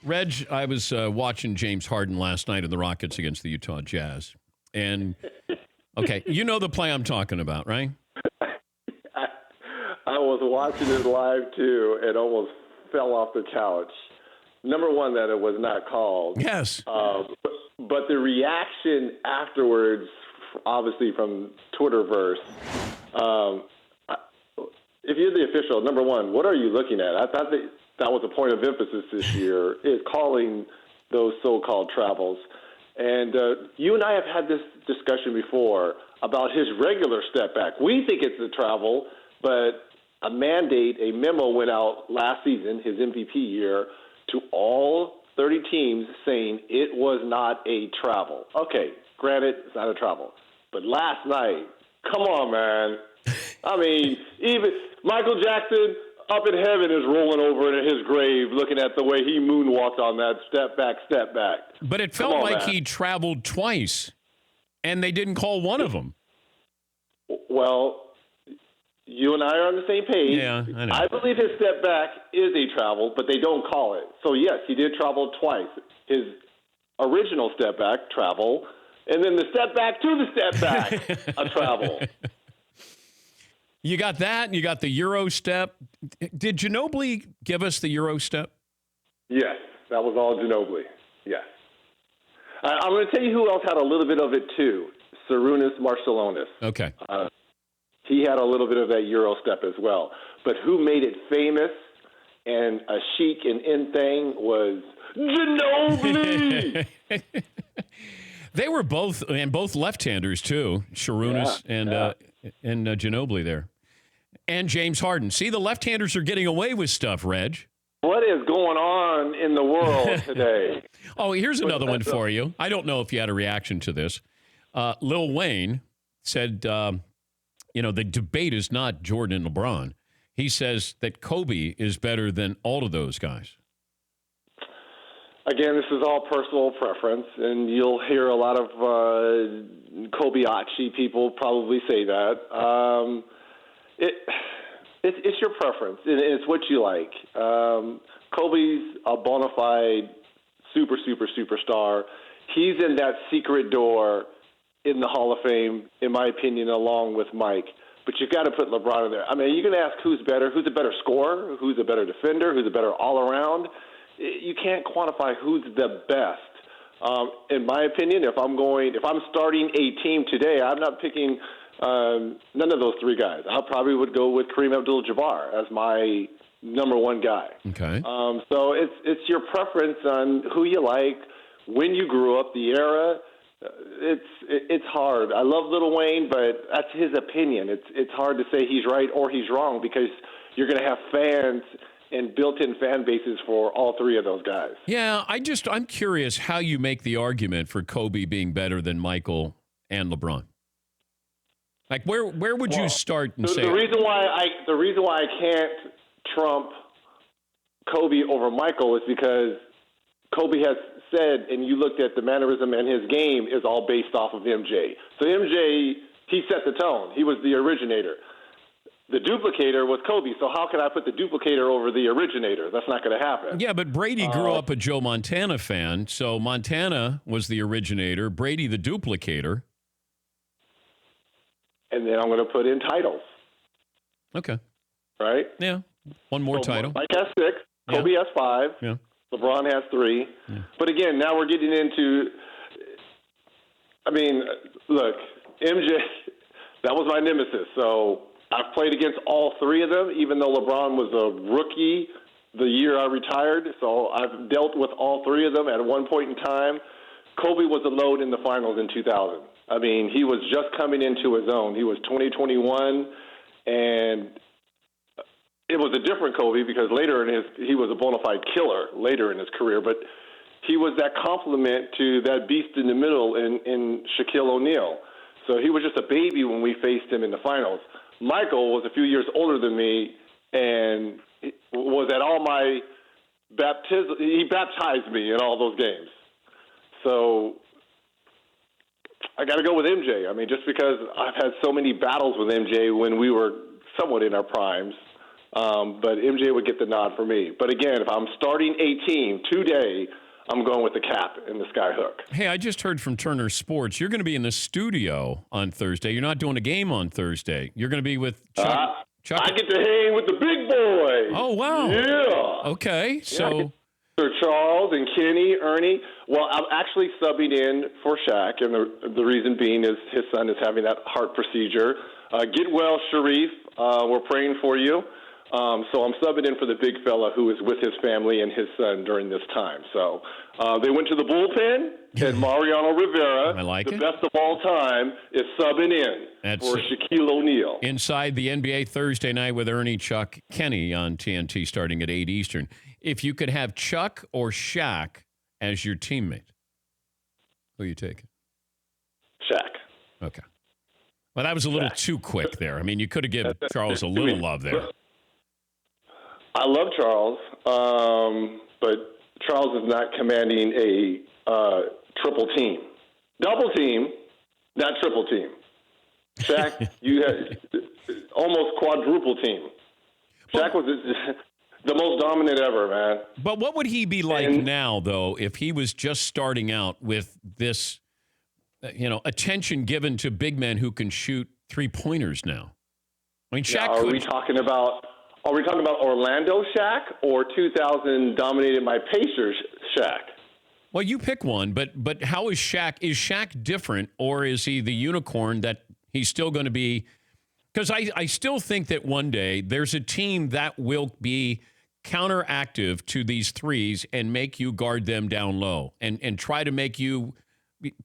Reg, I was watching James Harden last night in the Rockets against the Utah Jazz. And, okay, you know the play I'm talking about, right? I was watching it live, too, and almost fell off the couch. Number one, that it was not called. Yes. But the reaction afterwards, obviously from Twitterverse, if you're the official, number one, what are you looking at? I thought that was a point of emphasis this year, is calling those so-called travels. And you and I have had this discussion before about his regular step back. We think it's a travel, but a memo went out last season, his MVP year, to all 30 teams saying it was not a travel. Okay, granted, it's not a travel. But last night, come on, man. I mean, even Michael Jackson up in heaven is rolling over in his grave looking at the way he moonwalked on that step back. But it felt like he traveled twice, and they didn't call one of them. Well, you and I are on the same page. Yeah, I know. I believe his step back is a travel, but they don't call it. So, yes, he did travel twice. His original step back, travel, and then the step back to the step back, a travel. You got that. You got the Euro step. Did Ginobili give us the Euro step? Yes, that was all Ginobili. Yes. I'm going to tell you who else had a little bit of it, too. Sarunas Marciulionis. Okay. He had a little bit of that Euro step as well. But who made it famous and a chic and in thing was Ginobili. They were both left-handers, too, Sarunas and Ginobili there. And James Harden. See, the left-handers are getting away with stuff, Reg. What is going on in the world today? Oh, here's another one for you. I don't know if you had a reaction to this. Lil Wayne said, the debate is not Jordan and LeBron. He says that Kobe is better than all of those guys. Again, this is all personal preference, and you'll hear a lot of Kobeachi people probably say that. It's your preference, and it's what you like. Kobe's a bona fide superstar. He's in that secret door in the Hall of Fame, in my opinion, along with Mike. But you've got to put LeBron in there. I mean, you can ask who's better, who's a better scorer, who's a better defender, who's a better all-around. You can't quantify who's the best. In my opinion, if I'm starting a team today, I'm not picking none of those three guys. I probably would go with Kareem Abdul-Jabbar as my number one guy. Okay. So it's your preference on who you like, when you grew up, the era. It's hard. I love Lil Wayne, but that's his opinion. It's hard to say he's right or he's wrong because you're going to have fans and built-in fan bases for all three of those guys. Yeah, I'm curious how you make the argument for Kobe being better than Michael and LeBron. Like, where would you start and say the reason why I can't trump Kobe over Michael is because Kobe has said, and you looked at the mannerism and his game is all based off of MJ. So MJ, he set the tone. He was the originator. The duplicator was Kobe. So how can I put the duplicator over the originator? That's not going to happen. Yeah, but Brady grew up a Joe Montana fan. So Montana was the originator, Brady the duplicator. And then I'm going to put in titles. Okay. Right? Yeah. One more title. Mike has 6. Kobe has 5. Yeah. LeBron has 3. Yeah. But again, now we're getting into, look, MJ, that was my nemesis. So I've played against all 3 of them, even though LeBron was a rookie the year I retired. So I've dealt with all 3 of them at one point in time. Kobe was a load in the finals in 2000. I mean, he was just coming into his own. He was 2021, and it was a different Kobe because later he was a bona fide killer later in his career. But he was that complement to that beast in the middle in Shaquille O'Neal. So he was just a baby when we faced him in the finals. Michael was a few years older than me and was at all my baptism. He baptized me in all those games. So I got to go with MJ. I mean, just because I've had so many battles with MJ when we were somewhat in our primes. But MJ would get the nod for me. But again, if I'm starting a team today, I'm going with the cap and the skyhook. Hey, I just heard from Turner Sports. You're going to be in the studio on Thursday. You're not doing a game on Thursday. You're going to be with Chuck. I get to hang with the big boys. Oh, wow. Yeah. Okay, so... Sir Charles and Kenny, Ernie. Well, I'm actually subbing in for Shaq, and the reason being is his son is having that heart procedure. Get well, Sharif. We're praying for you. So I'm subbing in for the big fella who is with his family and his son during this time. So they went to the bullpen, and Mariano Rivera, the best of all time, is subbing in for Shaquille O'Neal. Inside the NBA Thursday night with Ernie, Chuck, Kenny on TNT starting at 8 Eastern. If you could have Chuck or Shaq as your teammate, who are you taking? Shaq. Okay. Well, that was a little too quick there. I mean, you could have given Charles a little love there. I love Charles, but Charles is not commanding a triple team. Double team, not triple team. Shaq, you had almost quadruple team. Shaq was the most dominant ever, man. But what would he be like now, though, if he was just starting out with this, attention given to big men who can shoot three-pointers now? I mean, Shaq Are we talking about Orlando Shaq or 2000 dominated my Pacers Shaq? Well, you pick one, but how is Shaq? Is Shaq different, or is he the unicorn that he's still going to be? Because I still think that one day there's a team that will be counteractive to these threes and make you guard them down low and try to make you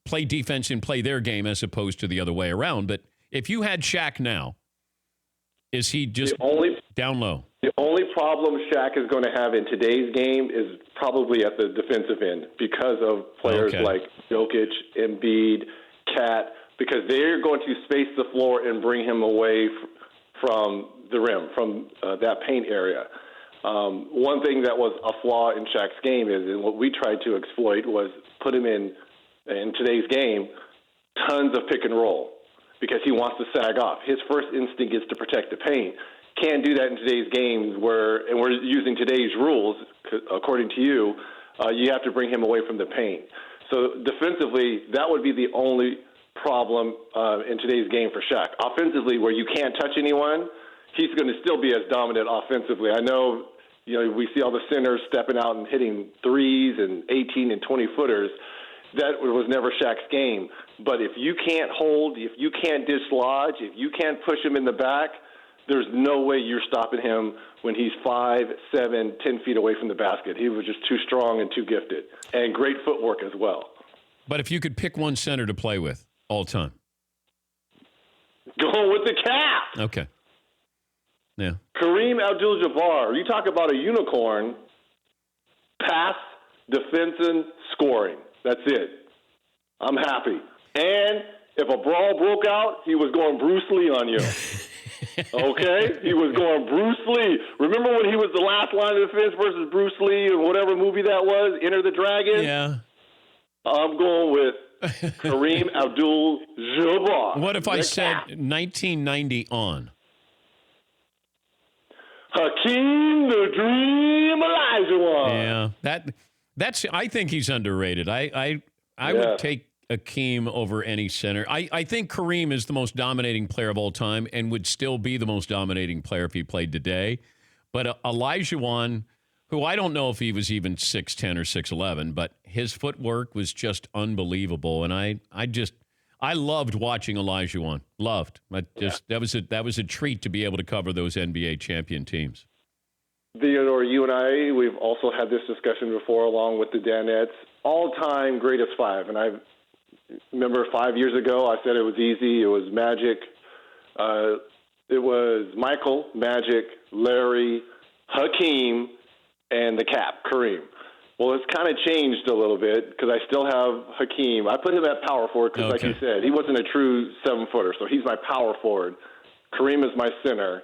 play defense and play their game as opposed to the other way around. But if you had Shaq now, is he just down low? The only problem Shaq is going to have in today's game is probably at the defensive end because of players like Jokic, Embiid, Cat, because they're going to space the floor and bring him away from the rim, from that paint area. One thing that was a flaw in Shaq's game is, and what we tried to exploit was put him in today's game, tons of pick and roll because he wants to sag off. His first instinct is to protect the paint. Can't do that in today's games and we're using today's rules, according to you, you have to bring him away from the paint. So defensively, that would be the only problem in today's game for Shaq. Offensively, where you can't touch anyone, he's going to still be as dominant offensively. I know, we see all the centers stepping out and hitting threes and 18 and 20-footers. That was never Shaq's game. But if you can't hold, if you can't dislodge, if you can't push him in the back, there's no way you're stopping him when he's 5, 7, 10 feet away from the basket. He was just too strong and too gifted, and great footwork as well. But if you could pick one center to play with all time? Going with the Cap. Okay. Yeah. Kareem Abdul-Jabbar. You talk about a unicorn. Pass, defensive, scoring. That's it. I'm happy. And if a brawl broke out, he was going Bruce Lee on you. Okay? He was going Bruce Lee. Remember when he was the last line of defense versus Bruce Lee in whatever movie that was, Enter the Dragon? Yeah. I'm going with Kareem Abdul-Jabbar. What if I said 1990 on? Hakeem the Dream Olajuwon. Yeah, that's. I think he's underrated. I would take Hakeem over any center. I think Kareem is the most dominating player of all time and would still be the most dominating player if he played today. But Olajuwon, who I don't know if he was even 6'10 or 6'11, but his footwork was just unbelievable. And I loved watching Olajuwon. Loved. That was a treat to be able to cover those NBA champion teams. Theodore, you and I, we've also had this discussion before along with the Danettes. All-time greatest five. And I remember 5 years ago I said it was easy. It was Magic. It was Michael, Magic, Larry, Hakeem, and the Cap, Kareem. Well, it's kind of changed a little bit because I still have Hakeem. I put him at power forward because, like you said, he wasn't a true 7-footer, so he's my power forward. Kareem is my center.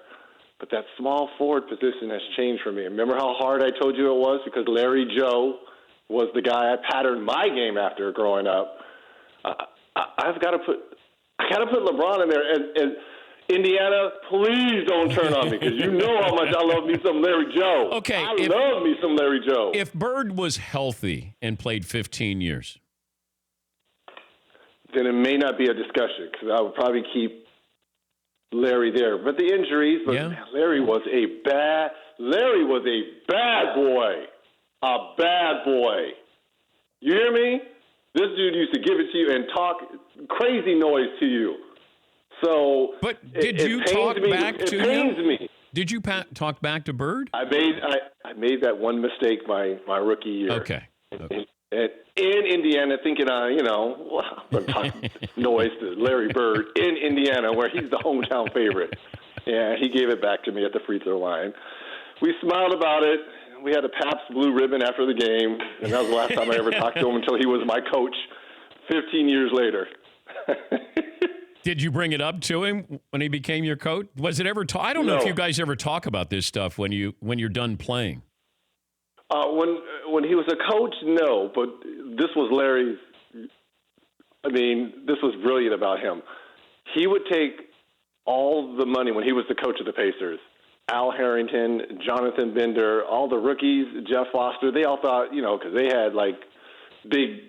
But that small forward position has changed for me. Remember how hard I told you it was? Because Larry Joe was the guy I patterned my game after growing up. I've got to put LeBron in there. And Indiana, please don't turn on me because you know how much I love me some Larry Joe. Okay, I love me some Larry Joe. If Bird was healthy and played 15 years, then it may not be a discussion because I would probably keep Larry there. But the injuries, man, Larry was a bad boy. A bad boy. You hear me? This dude used to give it to you and talk crazy noise to you. So, but did you talk back to him? It pains me. Did you talk back to Bird? I made that one mistake my rookie year. Okay. In Indiana, thinking, I'm going to talk noise to Larry Bird in Indiana, where he's the hometown favorite. Yeah, he gave it back to me at the free throw line. We smiled about it. We had a Pabst Blue Ribbon after the game, and that was the last time I ever talked to him until he was my coach 15 years later. Did you bring it up to him when he became your coach? Was it ever I don't know if you guys ever talk about this stuff when you're done playing. When he was a coach, no, but this was Larry's. This was brilliant about him. He would take all the money when he was the coach of the Pacers. Al Harrington, Jonathan Bender, all the rookies, Jeff Foster, they all thought, because they had like big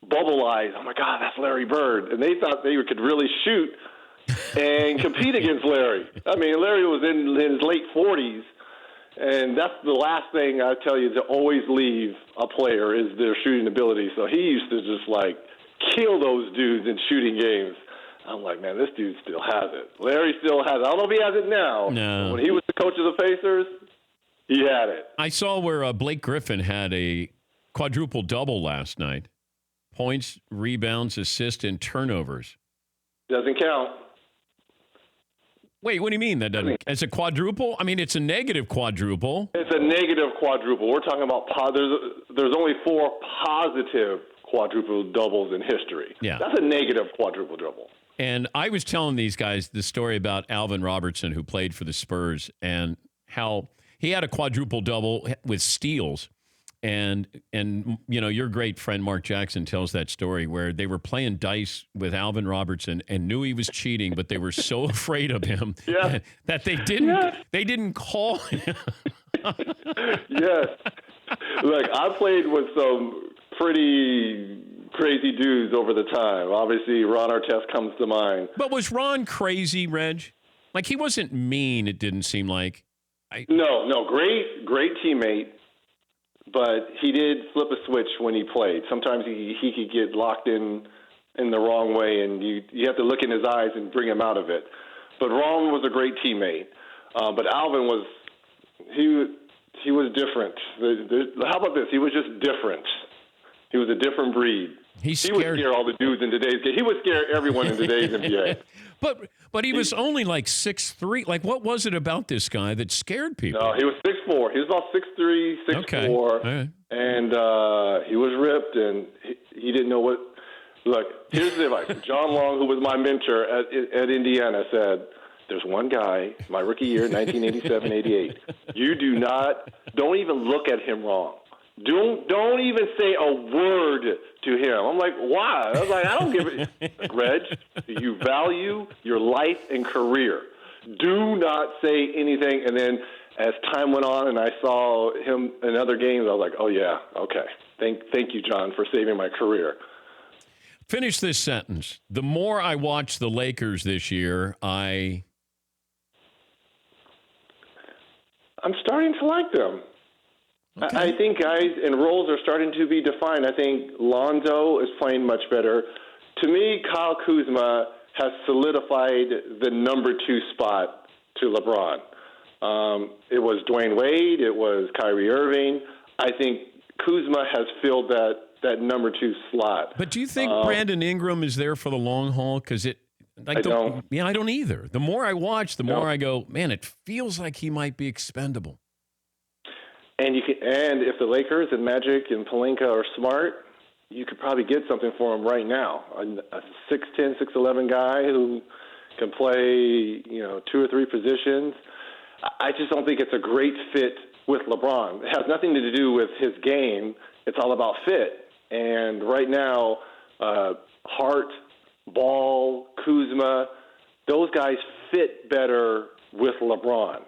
bubble eyes. Oh my God, that's Larry Bird. And they thought they could really shoot and compete against Larry. Larry was in his late 40s. And that's the last thing I tell you to always leave a player is their shooting ability. So he used to just kill those dudes in shooting games. I'm like, man, this dude still has it. Larry still has it. I don't know if he has it now. No. When he was the coach of the Pacers, he had it. I saw where Blake Griffin had a quadruple double last night. Points, rebounds, assists, and turnovers. Doesn't count. Wait, what do you mean that doesn't? It's a quadruple? It's a negative quadruple. It's a negative quadruple. We're talking about there's only 4 positive quadruple doubles in history. Yeah. That's a negative quadruple double. And I was telling these guys the story about Alvin Robertson, who played for the Spurs, and how he had a quadruple double with steals. And your great friend Mark Jackson tells that story where they were playing dice with Alvin Robertson and knew he was cheating, but they were so afraid of him that they didn't call him. Yes. Look, I played with some pretty crazy dudes over the time. Obviously, Ron Artest comes to mind. But was Ron crazy, Reg? He wasn't mean, it didn't seem like. No, great teammate. But he did flip a switch when he played. Sometimes he could get locked in the wrong way, and you have to look in his eyes and bring him out of it. But Ron was a great teammate. But Alvin was he was different. How about this? He was just different. He was a different breed. He would scare all the dudes in today's game. He would scare everyone in today's NBA. But he was only 6'3". What was it about this guy that scared people? No, he was 6'4". He was about 6'3", 6'4". Okay. All right. And he was ripped, and he didn't know what. Look, here's the advice. John Long, who was my mentor at Indiana, said, there's one guy, my rookie year, 1987-88. Don't even look at him wrong. Don't even say a word to him. I'm like, why? I was like, I don't give it. Reg, you value your life and career. Do not say anything. And then as time went on and I saw him in other games, I was like, oh, yeah, okay. Thank you, John, for saving my career. Finish this sentence. The more I watch the Lakers this year, I'm starting to like them. Okay. I think guys and roles are starting to be defined. I think Lonzo is playing much better. To me, Kyle Kuzma has solidified the number 2 spot to LeBron. It was Dwayne Wade. It was Kyrie Irving. I think Kuzma has filled that number 2 slot. But do you think Brandon Ingram is there for the long haul? Because I don't. Yeah, I don't either. The more I watch, the more I go, man, it feels like he might be expendable. And if the Lakers and Magic and Pelinka are smart, you could probably get something for him right now. A 6'10", 6'11" guy who can play, 2 or 3 positions. I just don't think it's a great fit with LeBron. It has nothing to do with his game. It's all about fit. And right now, Hart, Ball, Kuzma, those guys fit better with LeBron.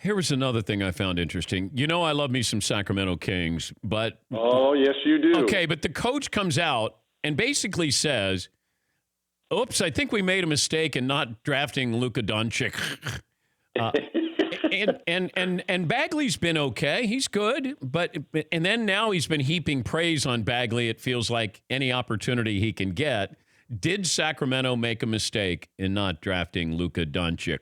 Here was another thing I found interesting. You know, I love me some Sacramento Kings, but Oh, yes, you do. okay, but the coach comes out and basically says, "Oops, I think we made a mistake in not drafting Luka Doncic." And Bagley's been okay. He's good, and then now he's been heaping praise on Bagley. It feels like any opportunity he can get. Did Sacramento make a mistake in not drafting Luka Doncic?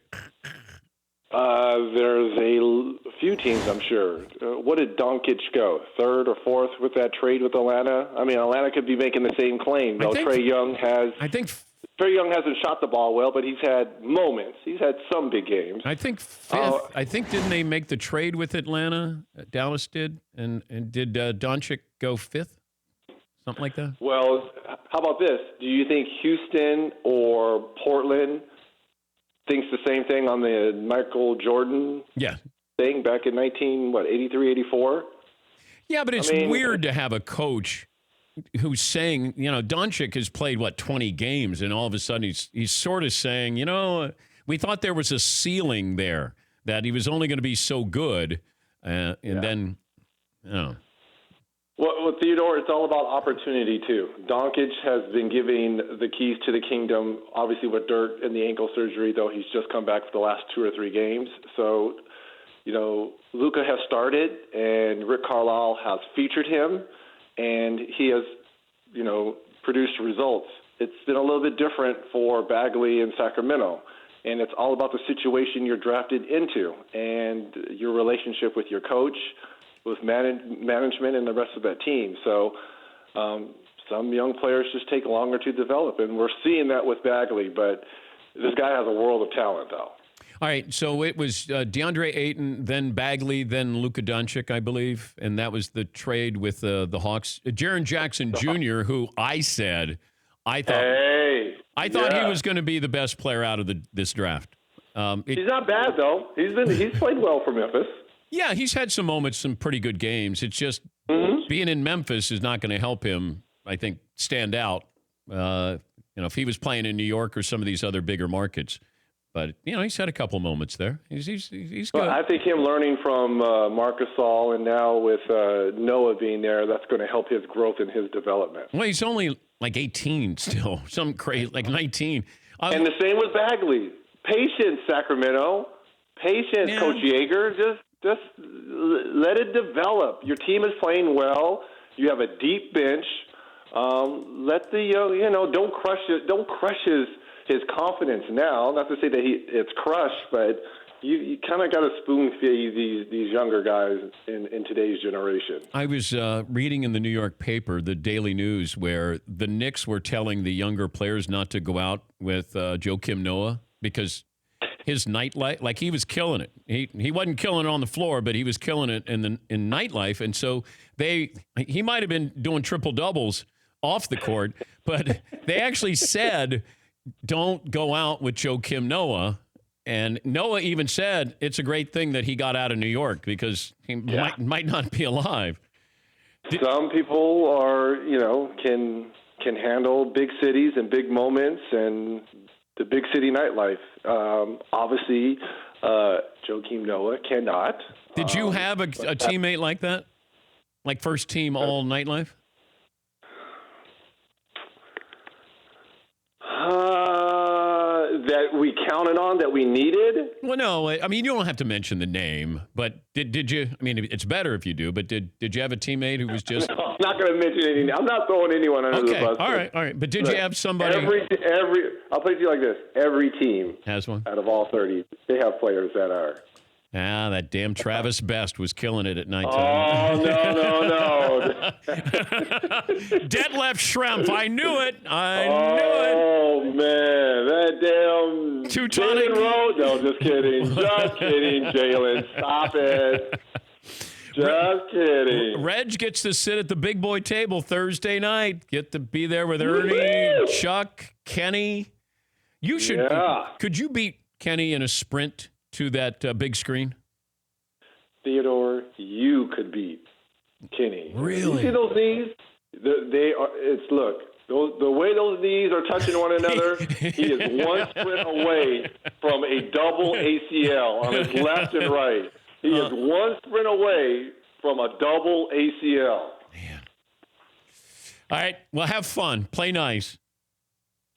There's a few teams, I'm sure. What did Doncic go? Third or fourth with that trade with Atlanta? I mean, Atlanta could be making the same claim, though. Trae Young hasn't shot the ball well, but he's had moments. He's had some big games. I think fifth. I think didn't they make the trade with Atlanta? Dallas did, and did Doncic go fifth? Something like that. Well, how about this? Do you think Houston or Portland thinks the same thing on the Michael Jordan thing back in 83, 84? Yeah, but it's weird to have a coach who's saying, you know, Doncic has played, 20 games, and all of a sudden he's sort of saying, you know, we thought there was a ceiling there, that he was only going to be so good, then, you know. Well, Theodore, it's all about opportunity, too. Doncic has been giving the keys to the kingdom, obviously with dirt and the ankle surgery, though he's just come back for the last 2 or 3 games. So, you know, Luka has started, and Rick Carlisle has featured him, and he has, you know, produced results. It's been a little bit different for Bagley in Sacramento, and it's all about the situation you're drafted into and your relationship with your coach, with management and the rest of that team. So some young players just take longer to develop, and we're seeing that with Bagley. But this guy has a world of talent, though. All right, so it was DeAndre Ayton, then Bagley, then Luka Doncic, I believe, and that was the trade with the Hawks. Jaren Jackson Jr., who I thought he was going to be the best player out of this draft. He's not bad, though. He's played well for Memphis. Yeah, he's had some moments, some pretty good games. It's just being in Memphis is not going to help him, I think, stand out. You know, if he was playing in New York or some of these other bigger markets. But, you know, he's had a couple moments there. He's good. Well, I think him learning from Marc Gasol and now with Noah being there, that's going to help his growth and his development. Well, he's only like 18 still, some crazy, like 19. And the same with Bagley. Patience, Sacramento. Patience, Coach Yeager. Just let it develop. Your team is playing well. You have a deep bench. Let the don't crush it. Don't crush his confidence now. Not to say that it's crushed, but you kind of got to spoon feed these younger guys in today's generation. I was reading in the New York paper, the Daily News, where the Knicks were telling the younger players not to go out with Joakim Noah because his nightlife, like he was killing it. He wasn't killing it on the floor, but he was killing it in nightlife. And so he might have been doing triple doubles off the court, but they actually said, don't go out with Joakim Noah. And Noah even said it's a great thing that he got out of New York because he might not be alive. Some people are, can handle big cities and big moments and the big city nightlife. Obviously, Joakim Noah cannot. Did you have a teammate like that? Like first team all nightlife? That we counted on, that we needed? Well, no. I mean, you don't have to mention the name, but did you? I mean, it's better if you do, but did you have a teammate who was just... No, I'm not going to mention any. I'm not throwing anyone under the bus. All right. But did you have somebody... I'll put it to you like this. Every team has one? Out of all 30, they have players that are... that damn Travis Best was killing it at nighttime. Oh, no. Detlef Schrempf. I knew it. Oh, man. That damn... Teutonic. No, just kidding. Just kidding, Jalen. Stop it. Just kidding. Reg gets to sit at the big boy table Thursday night. Get to be there with Ernie, Chuck, Kenny. You should... Yeah. Could you beat Kenny in a sprint to that big screen? Theodore, you could beat Kenny. Really? You see those knees? They are. Look. The way those knees are touching one another, he is one sprint away from a double ACL on his left and right. He is one sprint away from a double ACL. Man. All right. Well, have fun. Play nice.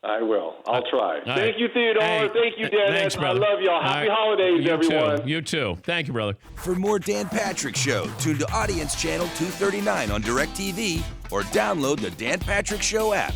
I will. I'll try. Thank you, Theodore. Hey, Thank you, Dennis. Thanks, brother. I love y'all. Happy holidays, you everyone. Too. You too. Thank you, brother. For more Dan Patrick Show, tune to Audience Channel 239 on DirecTV or download the Dan Patrick Show app.